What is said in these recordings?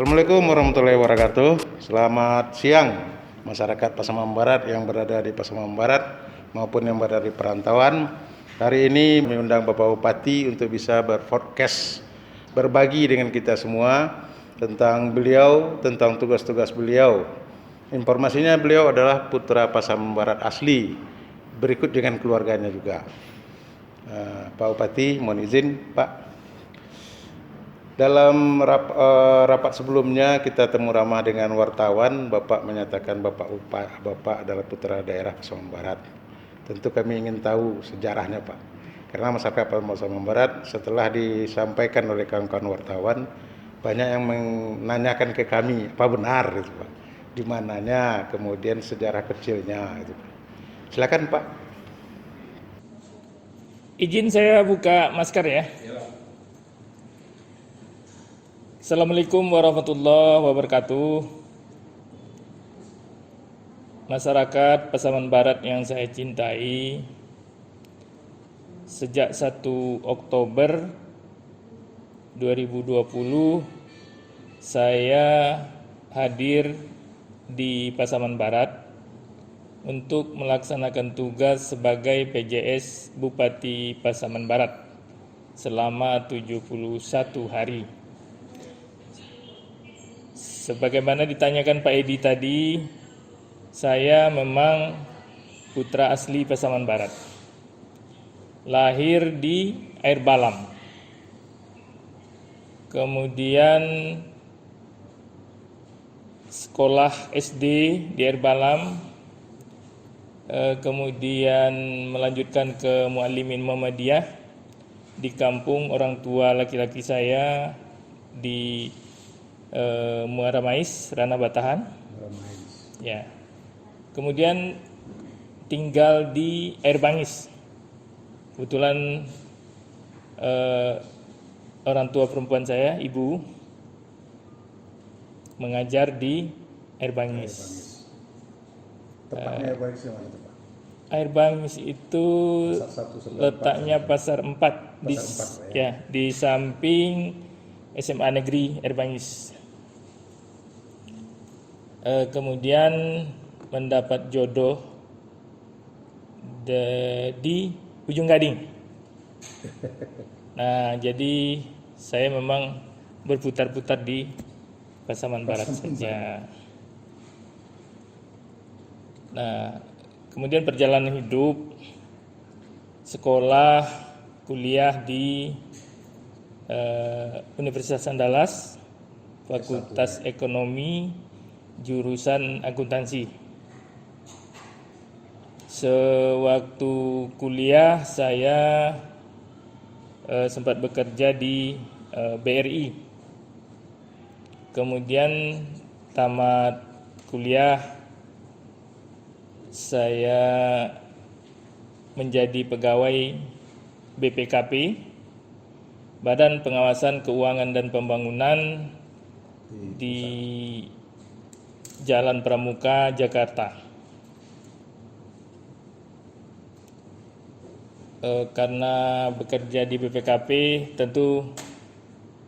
Assalamualaikum warahmatullahi wabarakatuh. Selamat siang masyarakat Pasaman Barat yang berada di Pasaman Barat maupun yang berada di perantauan. Hari ini mengundang Bapak Bupati untuk bisa berpodcast, berbagi dengan kita semua tentang beliau, tentang tugas-tugas beliau. Informasinya beliau adalah putra Pasaman Barat asli, berikut dengan keluarganya juga. Pak Bupati, mohon izin Pak. Dalam rapat sebelumnya kita temu ramah dengan wartawan, Bapak menyatakan Bapak adalah putra daerah Pasaman Barat. Tentu kami ingin tahu sejarahnya Pak. Karena masyarakat Pasaman Barat setelah disampaikan oleh kawan-kawan wartawan, banyak yang menanyakan ke kami, apa benar itu Pak. Di mananya, kemudian sejarah kecilnya itu Pak. Silakan Pak. Izin saya buka masker ya. Assalamualaikum warahmatullahi wabarakatuh. Masyarakat Pasaman Barat yang saya cintai, sejak 1 Oktober 2020 saya hadir di Pasaman Barat untuk melaksanakan tugas sebagai PJS Bupati Pasaman Barat selama 71 hari. Sebagaimana ditanyakan Pak Edi tadi, saya memang putra asli Pasaman Barat. Lahir di Air Balam. Kemudian sekolah SD di Air Balam. Kemudian melanjutkan ke Muallimin Muhammadiyah di kampung orang tua laki-laki saya di Muara Mais, Ranah Batahan. Ya. Kemudian tinggal di Air Bangis. Kebetulan orang tua perempuan saya, ibu, mengajar di Air Bangis. Tepatnya Air Bangis yang mana itu Pak? Air Bangis itu letaknya Pasar 4 di samping SMA Negeri Air Bangis. Kemudian mendapat jodoh di Ujung Gading. Nah, jadi saya memang berputar-putar di Pasaman Barat saja. Nah, kemudian perjalanan hidup, sekolah, kuliah di Universitas Andalas, Fakultas Ekonomi, jurusan akuntansi. Sewaktu kuliah saya sempat bekerja di BRI. Kemudian tamat kuliah saya menjadi pegawai BPKP, Badan Pengawasan Keuangan dan Pembangunan di Jalan Pramuka, Jakarta. Karena bekerja di BPKP tentu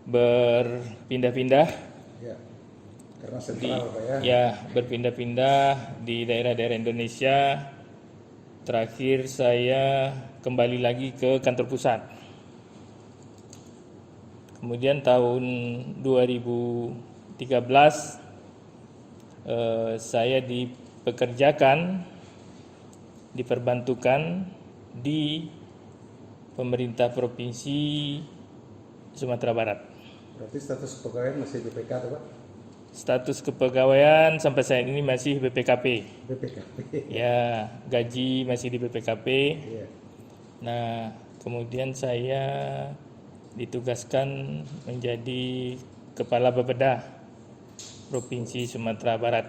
berpindah-pindah. Ya. Karena sentral Pak ya. Ya, berpindah-pindah di daerah-daerah Indonesia. Terakhir saya kembali lagi ke kantor pusat. Kemudian tahun 2013 saya diperbantukan di pemerintah provinsi Sumatera Barat. Berarti status kepegawaian masih BPK atau Pak? Status kepegawaian sampai saat ini masih BPKP. BPKP. Ya, gaji masih di BPKP. Iya. Nah, kemudian saya ditugaskan menjadi Kepala Bapeda Provinsi Sumatera Barat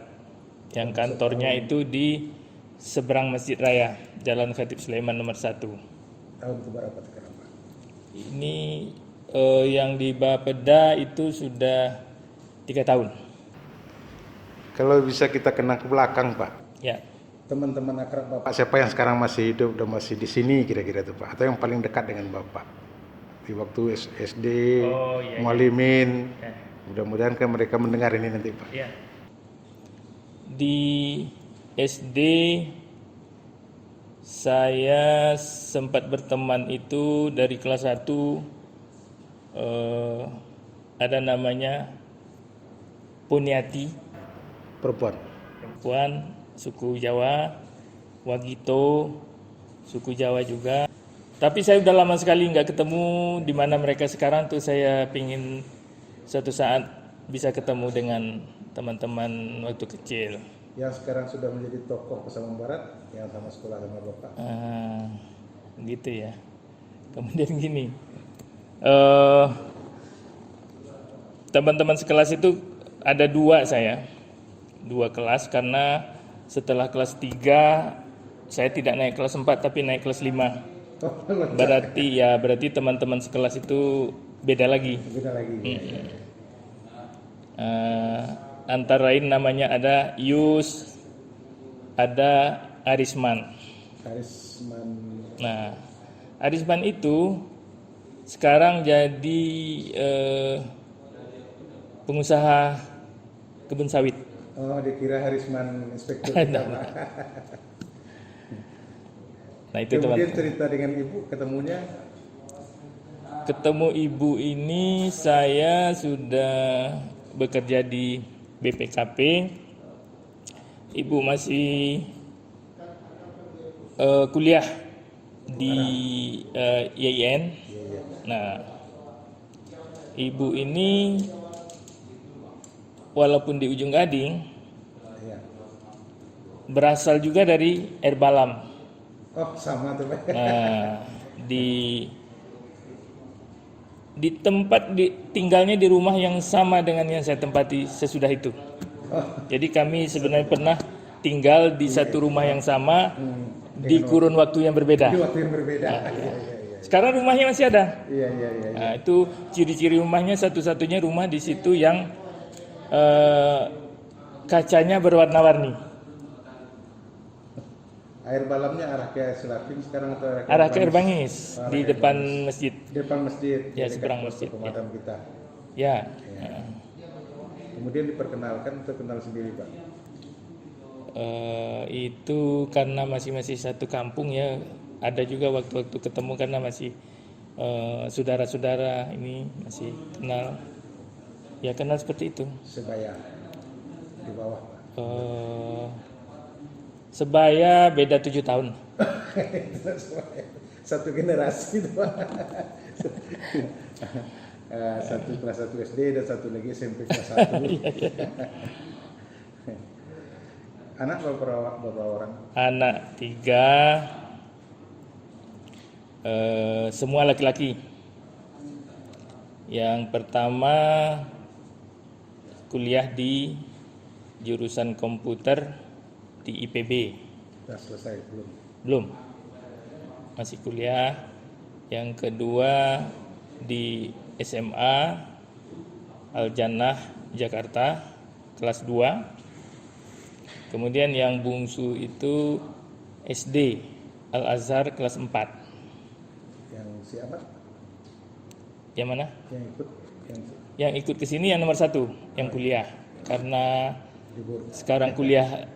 yang kantornya itu di seberang Masjid Raya, Jalan Khatib Sulaiman nomor 1. Tahun keberapa sekarang Pak? Ini yang di Bapeda itu sudah 3 tahun. Kalau bisa kita kenang ke belakang Pak. Ya. Teman-teman akrab Bapak siapa yang sekarang masih hidup dan masih di sini kira-kira itu Pak? Atau yang paling dekat dengan Bapak? Di waktu SD, Muallimin, Mudah-mudahan kan mereka mendengar ini nanti Pak. Ya. Di SD saya sempat berteman itu dari kelas 1 ada namanya Puniati, Perempuan. suku Jawa, Wagito, suku Jawa juga. Tapi saya udah lama sekali nggak ketemu. Di mana mereka sekarang tuh saya pingin suatu saat bisa ketemu dengan teman-teman waktu kecil. Yang sekarang sudah menjadi tokoh Pasaman Barat yang sama sekolah sama Bapak. Gitu ya. Kemudian gini, teman-teman sekelas itu ada dua kelas, karena setelah kelas 3 saya tidak naik kelas 4 tapi naik kelas 5. Berarti teman-teman sekelas itu beda lagi. Antara lain namanya ada Yus, ada Arisman. Nah, Arisman itu sekarang jadi pengusaha kebun sawit. Oh, dikira Harisman inspektur. Nah itu Kemudian teman. cerita dengan ibu ketemunya. Ketemu ibu ini saya sudah bekerja di BPKP. Ibu masih kuliah di YIN. Nah, ibu ini walaupun di Ujung Gading berasal juga dari Air Balam. Oh, sama tuh Pak. Nah, di tempat tinggalnya di rumah yang sama dengan yang saya tempati sesudah itu. Jadi kami sebenarnya pernah tinggal di satu rumah yang sama di kurun waktu yang berbeda. Sekarang rumahnya masih ada. Nah, itu ciri-ciri rumahnya, satu-satunya rumah di situ yang kacanya berwarna-warni. Air Balamnya arah ke Selaping sekarang atau arah ke Air Bangis di depan masjid. Depan masjid. Ya, seberang masjid. Pemadam kita. Ya. Kemudian diperkenalkan atau kenal sendiri Pak? Itu karena masih satu kampung ya. Ada juga waktu-waktu ketemu karena masih saudara-saudara ini masih kenal. Ya kenal seperti itu. Sebaya di bawah Pak. Sebaya beda 7 tahun. Satu generasi itu Pak. Satu kelas 1 SD dan satu lagi SMP kelas 1. Anak berapa orang? Anak 3, semua laki-laki. Yang pertama kuliah di jurusan komputer di IPB. Sudah selesai belum? Belum. Masih kuliah. Yang kedua di SMA Al-Jannah Jakarta kelas 2. Kemudian yang bungsu itu SD Al-Azhar kelas 4. Yang siapa? Yang mana? Yang ikut ke sini yang nomor 1, yang kuliah. Karena libur. Sekarang kuliah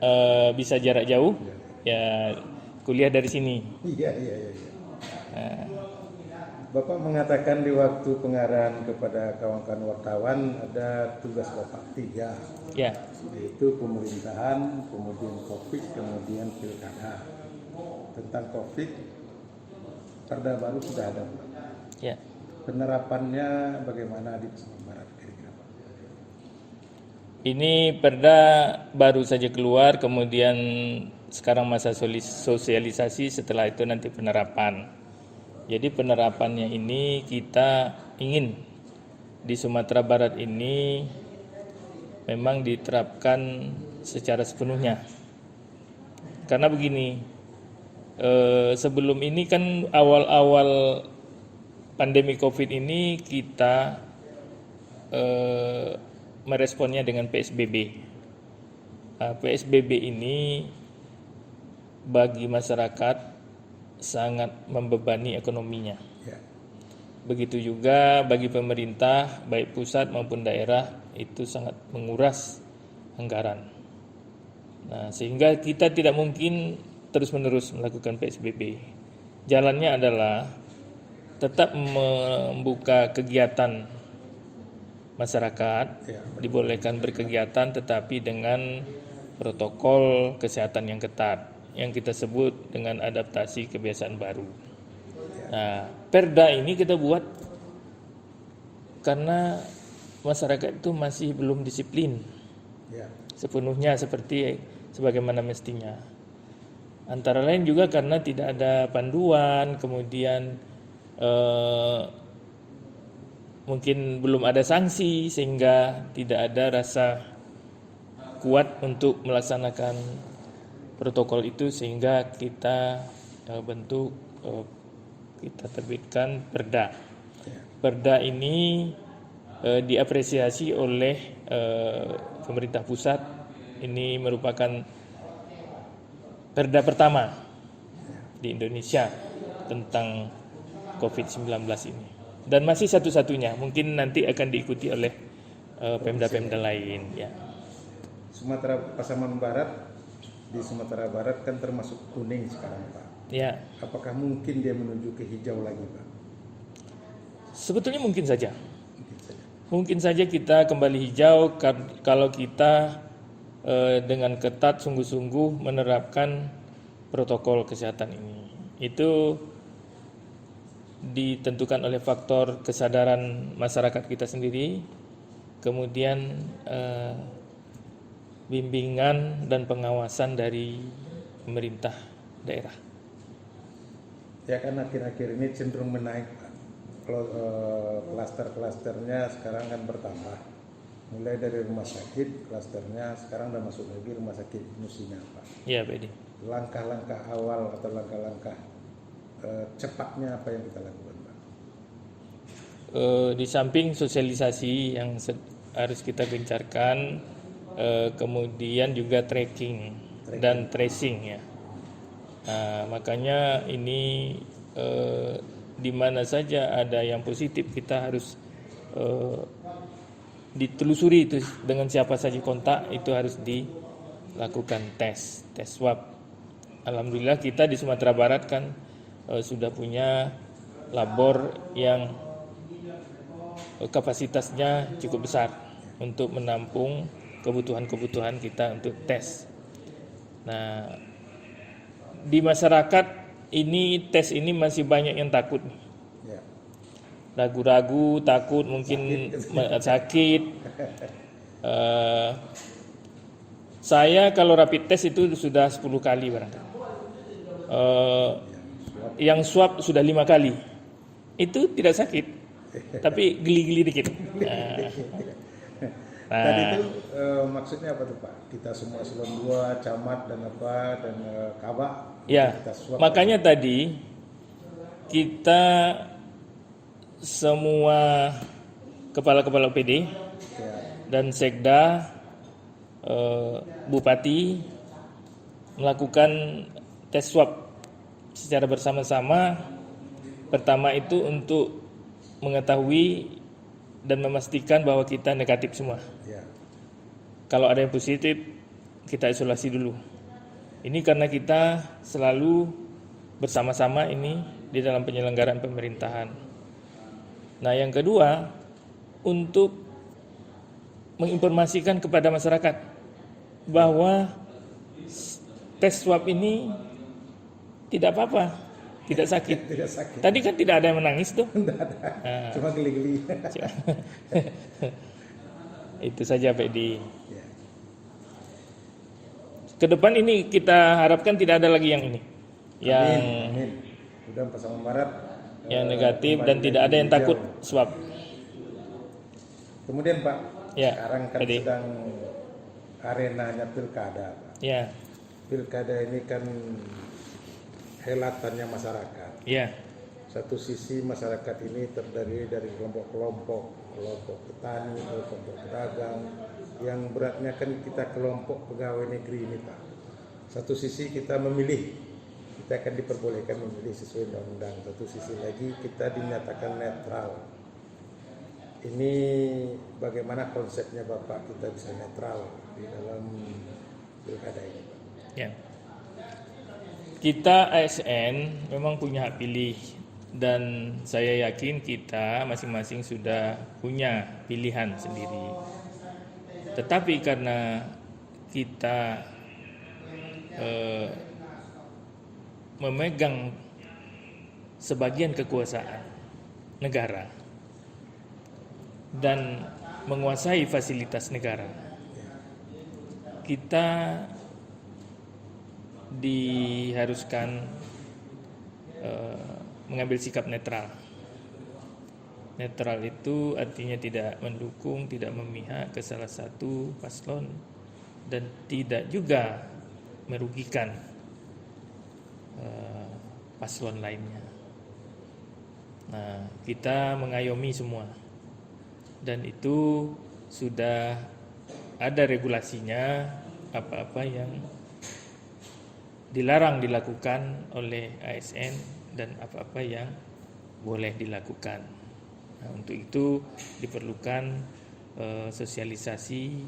bisa jarak jauh, ya kuliah dari sini. Iya. Bapak mengatakan di waktu pengarahan kepada kawan-kawan wartawan ada tugas Bapak 3. Ya. Yaitu pemerintahan, kemudian COVID, kemudian pilkada. Tentang COVID, Perda baru sudah ada. Ya. Penerapannya bagaimana di Pasaman Barat? Ini perda baru saja keluar, kemudian sekarang masa sosialisasi, setelah itu nanti penerapan. Jadi penerapannya ini kita ingin di Sumatera Barat ini memang diterapkan secara sepenuhnya. Karena begini, sebelum ini kan awal-awal pandemi COVID ini kita meresponnya dengan PSBB. PSBB ini bagi masyarakat sangat membebani ekonominya. Begitu juga bagi pemerintah, baik pusat maupun daerah, itu sangat menguras anggaran. Nah, sehingga kita tidak mungkin terus-menerus melakukan PSBB. Jalannya adalah tetap membuka kegiatan masyarakat, dibolehkan berkegiatan tetapi dengan protokol kesehatan yang ketat, yang kita sebut dengan adaptasi kebiasaan baru. Nah, perda ini kita buat karena masyarakat itu masih belum disiplin sepenuhnya seperti sebagaimana mestinya. Antara lain juga karena tidak ada panduan, kemudian mungkin belum ada sanksi sehingga tidak ada rasa kuat untuk melaksanakan protokol itu, sehingga kita kita terbitkan perda. Perda ini diapresiasi oleh pemerintah pusat. Ini merupakan perda pertama di Indonesia tentang COVID-19 ini. Dan masih satu-satunya, mungkin nanti akan diikuti oleh pemda-pemda lain. Ya. Sumatera Pasaman Barat, di Sumatera Barat kan termasuk kuning sekarang, Pak. Ya. Apakah mungkin dia menuju ke hijau lagi, Pak? Sebetulnya mungkin saja. Mungkin saja kita kembali hijau kalau kita dengan ketat sungguh-sungguh menerapkan protokol kesehatan ini. Itu ditentukan oleh faktor kesadaran masyarakat kita sendiri, kemudian bimbingan dan pengawasan dari pemerintah daerah. Ya kan akhir-akhir ini cenderung menaik, Pak. Kalau klaster-klasternya sekarang kan bertambah. Mulai dari rumah sakit, klasternya sekarang udah masuk lagi rumah sakit Musina, Pak. Iya, Pak Edi. Langkah-langkah awal atau langkah-langkah cepatnya apa yang kita lakukan, Pak? Di samping sosialisasi yang harus kita gencarkan, kemudian juga tracking dan tracing ya. Nah, makanya ini di mana saja ada yang positif kita harus ditelusuri itu dengan siapa saja kontak, itu harus dilakukan tes swab. Alhamdulillah kita di Sumatera Barat kan sudah punya labor yang kapasitasnya cukup besar untuk menampung kebutuhan-kebutuhan kita untuk tes. Nah, di masyarakat ini tes ini masih banyak yang takut. Ragu-ragu, takut, mungkin sakit. Saya kalau rapid test itu sudah 10 kali barangkali. Yang swab sudah 5 kali. Itu tidak sakit, tapi geli-geli dikit. Tadi itu maksudnya apa tuh, Pak? Kita semua eselon 2, camat dan apa dan kabak. Ya, makanya tadi kita semua kepala-kepala OPD dan sekda, bupati melakukan tes swab secara bersama-sama. Pertama itu untuk mengetahui dan memastikan bahwa kita negatif semua. Kalau ada yang positif, kita isolasi dulu. Ini karena kita selalu bersama-sama ini di dalam penyelenggaraan pemerintahan. Nah, yang kedua, untuk menginformasikan kepada masyarakat bahwa tes swab ini tidak apa-apa, tidak sakit. Tidak sakit. Tadi kan tidak ada yang menangis tuh. Tidak ada. Cuma geli-geli. Itu saja, Pak Edi. Kedepan ini kita harapkan tidak ada lagi yang ini. Amin. Udah Pasaman Barat yang negatif dan tidak ada yang takut swab. Kemudian Pak, sekarang kan Edi. sedang arenanya pilkada, Pak. Ya. Pilkada ini kan helatannya masyarakat. Ya. Satu sisi masyarakat ini terdiri dari kelompok-kelompok petani, kelompok pedagang, yang beratnya kan kita kelompok pegawai negeri ini, Pak. Satu sisi kita memilih kita akan diperbolehkan memilih sesuai undang-undang. Satu sisi lagi kita dinyatakan netral. Ini bagaimana konsepnya Bapak kita bisa netral di dalam pilkada ini, Pak? Ya. Kita ASN memang punya hak pilih, dan saya yakin kita masing-masing sudah punya pilihan sendiri. Tetapi karena kita memegang sebagian kekuasaan negara dan menguasai fasilitas negara, kita diharuskan mengambil sikap netral. Netral itu artinya tidak mendukung, tidak memihak ke salah satu paslon, dan tidak juga merugikan paslon lainnya. Nah, kita mengayomi semua, dan itu sudah ada regulasinya, apa-apa yang dilarang dilakukan oleh ASN dan apa-apa yang boleh dilakukan. Nah, untuk itu diperlukan sosialisasi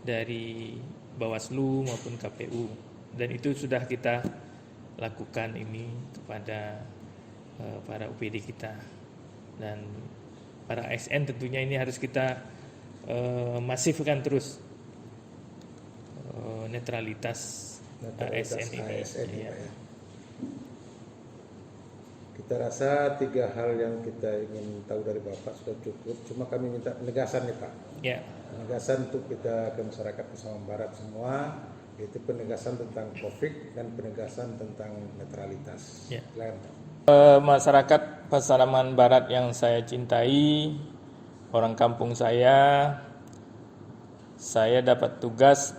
dari Bawaslu maupun KPU, dan itu sudah kita lakukan ini kepada para UPD kita, dan para ASN tentunya ini harus kita masifkan terus netralitas ASN ini. ASN Ya. Pak, ya. Kita rasa 3 hal yang kita ingin tahu dari Bapak sudah cukup. Cuma kami minta penegasan nih Pak. Ya. Penegasan untuk kita ke masyarakat Pasaman Barat semua, yaitu penegasan tentang COVID dan penegasan tentang netralitas. Ya. Silakan Pak. Masyarakat Pasaman Barat yang saya cintai, orang kampung saya dapat tugas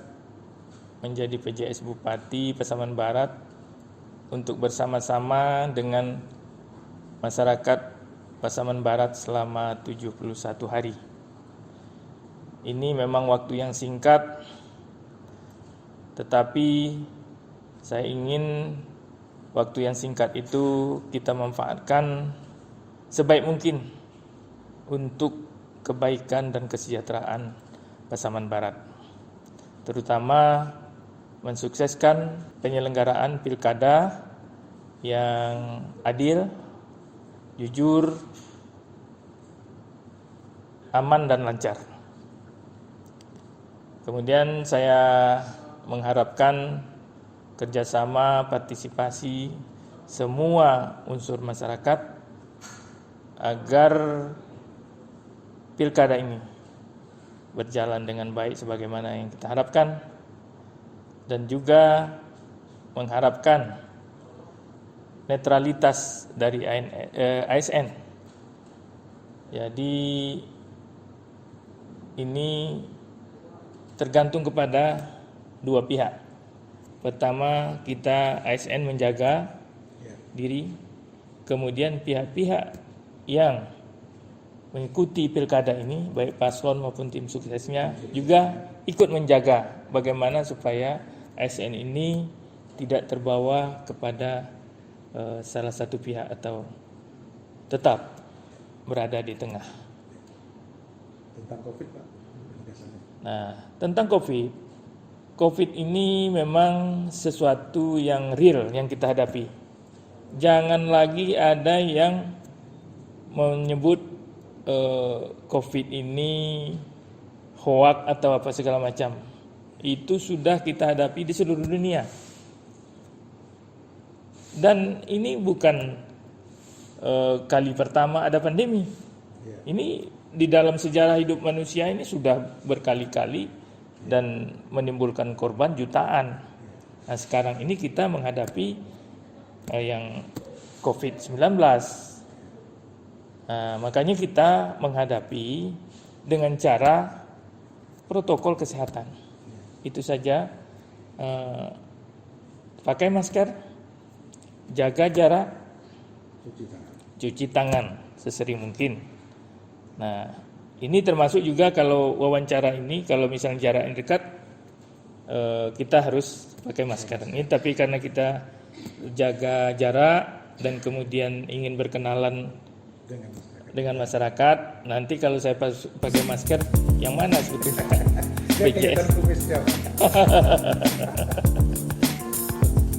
menjadi PJS Bupati Pasaman Barat untuk bersama-sama dengan masyarakat Pasaman Barat selama 71 hari. Ini memang waktu yang singkat, tetapi saya ingin waktu yang singkat itu kita manfaatkan sebaik mungkin untuk kebaikan dan kesejahteraan Pasaman Barat, terutama mensukseskan penyelenggaraan pilkada yang adil, jujur, aman dan lancar. Kemudian saya mengharapkan kerjasama, partisipasi semua unsur masyarakat agar pilkada ini berjalan dengan baik sebagaimana yang kita harapkan, dan juga mengharapkan netralitas dari ASN. Jadi ini tergantung kepada dua pihak. Pertama, kita ASN menjaga diri, kemudian pihak-pihak yang mengikuti pilkada ini, baik paslon maupun tim suksesnya, juga ikut menjaga bagaimana supaya ASN ini tidak terbawa kepada salah satu pihak atau tetap berada di tengah. Tentang COVID Pak. Nah, tentang COVID ini memang sesuatu yang real yang kita hadapi. Jangan lagi ada yang menyebut COVID ini hoak atau apa segala macam. Itu sudah kita hadapi di seluruh dunia. Dan ini bukan kali pertama ada pandemi. Ini di dalam sejarah hidup manusia ini sudah berkali-kali dan menimbulkan korban jutaan. Nah, sekarang ini kita menghadapi yang COVID-19. Nah, makanya kita menghadapi dengan cara protokol kesehatan. Itu saja, pakai masker, jaga jarak, cuci tangan sesering mungkin. Nah, ini termasuk juga kalau wawancara ini, kalau misalnya jarak yang dekat, kita harus pakai masker. Ini tapi karena kita jaga jarak dan kemudian ingin berkenalan dengan masyarakat. Nanti kalau saya pakai masker, yang mana sebetulnya? BPJS.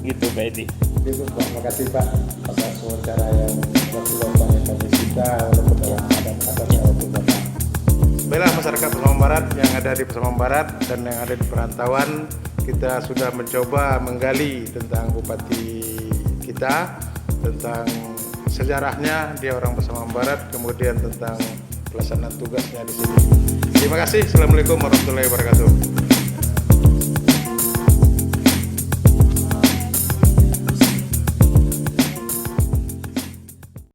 Gitu Pak Edi. Terima kasih Pak atas wawancara yang waktu-waktu yang kami sita walaupun dalam keadaan waktu Bapak. Baiklah masyarakat Pasaman Barat yang ada di Pasaman Barat dan yang ada di perantauan, kita sudah mencoba menggali tentang Bupati kita, tentang sejarahnya dia orang Pasaman Barat, kemudian tentang pelaksanaan tugasnya di sini. Terima kasih. Assalamualaikum warahmatullahi wabarakatuh.